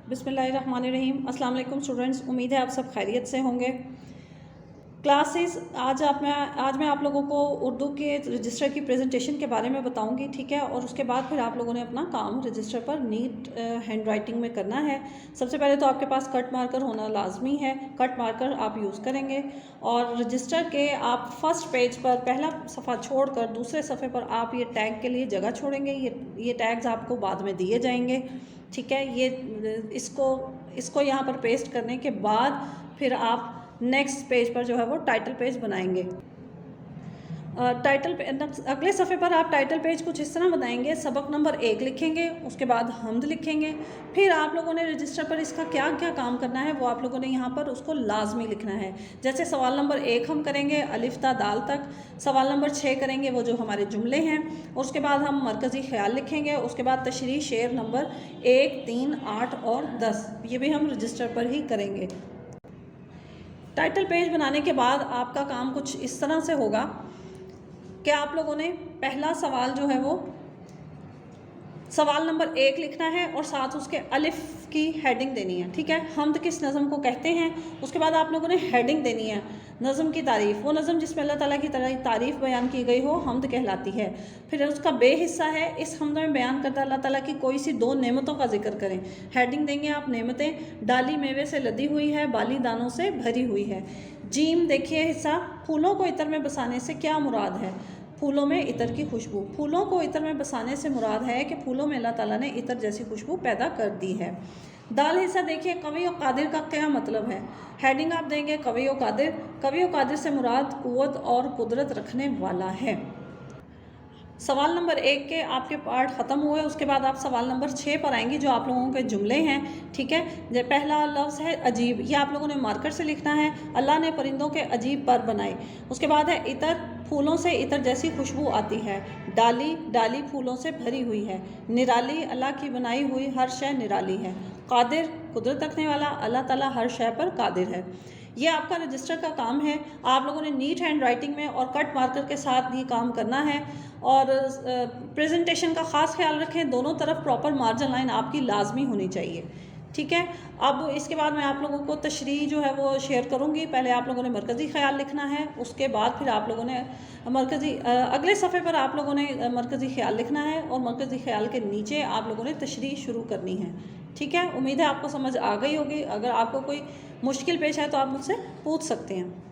बिस्मिल्लाहिर्रहमानिर्रहीम। अस्सलाम वालेकुम स्टूडेंट्स, उम्मीद है आप सब खैरियत से होंगे। क्लासेस आज मैं आप लोगों को उर्दू के रजिस्टर की प्रेजेंटेशन के बारे में बताऊंगी, ठीक है। और उसके बाद फिर आप लोगों ने अपना काम रजिस्टर पर नीट हैंड राइटिंग में करना है। सबसे पहले तो आपके पास कट मार्कर होना लाजमी है। कट मार्कर आप यूज़ करेंगे और रजिस्टर के आप फर्स्ट पेज पर पहला सफ़ा छोड़कर दूसरे सफ़े पर आप ये टैग के लिए जगह छोड़ेंगे। ये टैग्स आपको बाद में दिए जाएंगे, ठीक है। इसको यहाँ पर पेस्ट करने के बाद फिर आप नेक्स्ट पेज पर जो है वो टाइटल पेज बनाएंगे। अगले सफ़े पर आप टाइटल पेज कुछ इस तरह बनाएंगे। सबक नंबर 1 लिखेंगे, उसके बाद हमद लिखेंगे। फिर आप लोगों ने रजिस्टर पर इसका क्या क्या काम करना है वो आप लोगों ने यहाँ पर उसको लाजमी लिखना है। जैसे सवाल नंबर 1 हम करेंगे अलिफ ता दाल तक, सवाल नंबर 6 करेंगे वो जो हमारे जुमले हैं, उसके बाद हम मरकज़ी ख्याल लिखेंगे, उसके बाद तशरीह शेर नंबर 1, 3, 8 और 10 ये भी हम रजिस्टर पर ही करेंगे। टाइटल पेज बनाने के बाद आपका काम कुछ इस तरह से होगा कि आप लोगों ने पहला सवाल जो है वो सवाल नंबर 1 लिखना है और साथ उसके अलिफ की हेडिंग देनी है, ठीक है। हमद किस नज़म को कहते हैं, उसके बाद आप लोगों ने हेडिंग देनी है नज़म की तारीफ़। वो नज़म जिसमें अल्लाह ताला की तारीफ़ बयान की गई हो हमद कहलाती है। फिर उसका बे हिस्सा है, इस हमद में बयान करता अल्लाह ताला की कोई सी 2 नेमतों का जिक्र करें। हेडिंग देंगे आप नेमतें, डाली मेवे से लदी हुई है, बाली दानों से भरी हुई है। जीम देखिए हिस्सा, फूलों को इतर में बसाने से क्या मुराद है। फूलों में इतर की खुशबू, फूलों को इतर में बसाने से मुराद है कि फूलों में अल्लाह ताला ने इतर जैसी खुशबू पैदा कर दी है। दाल हिस्सा देखिए कवी और कादिर का क्या मतलब है। हेडिंग आप देंगे कवी और कादिर, कवी और कादिर से मुराद कुव्वत और कुदरत रखने वाला है। सवाल नंबर 1 के आपके पार्ट ख़त्म हुए, उसके बाद आप सवाल नंबर 6 पर आएंगे जो आप लोगों के जुमले हैं, ठीक है। जो पहला लफ्ज़ है अजीब, ये आप लोगों ने मार्कर से लिखना है। अल्लाह ने परिंदों के अजीब पर बनाए। उसके बाद है इतर, फूलों से इतर जैसी खुशबू आती है। डाली, डाली फूलों से भरी हुई है। निराली, अल्लाह की बनाई हुई हर शय निराली है। कादिर, कुदरत रखने वाला, अल्लाह ताला हर शय पर कादिर है। ये आपका रजिस्टर का काम है। आप लोगों ने नीट हैंड राइटिंग में और कट मार्कर के साथ ये काम करना है। और प्रेजेंटेशन का ख़ास ख्याल रखें, दोनों तरफ प्रॉपर मार्जिन लाइन आपकी लाजमी होनी चाहिए, ठीक है। अब इसके बाद मैं आप लोगों को तशरीह जो है वो शेयर करूंगी। पहले आप लोगों ने मरकज़ी ख्याल लिखना है, उसके बाद फिर आप लोगों ने अगले सफ़े पर आप लोगों ने मरकज़ी ख्याल लिखना है और मरकज़ी ख्याल के नीचे आप लोगों ने तशरीह शुरू करनी है, ठीक है। उम्मीद है आपको समझ आ गई होगी। अगर आपको कोई मुश्किल पेश है तो आप मुझसे पूछ सकते हैं।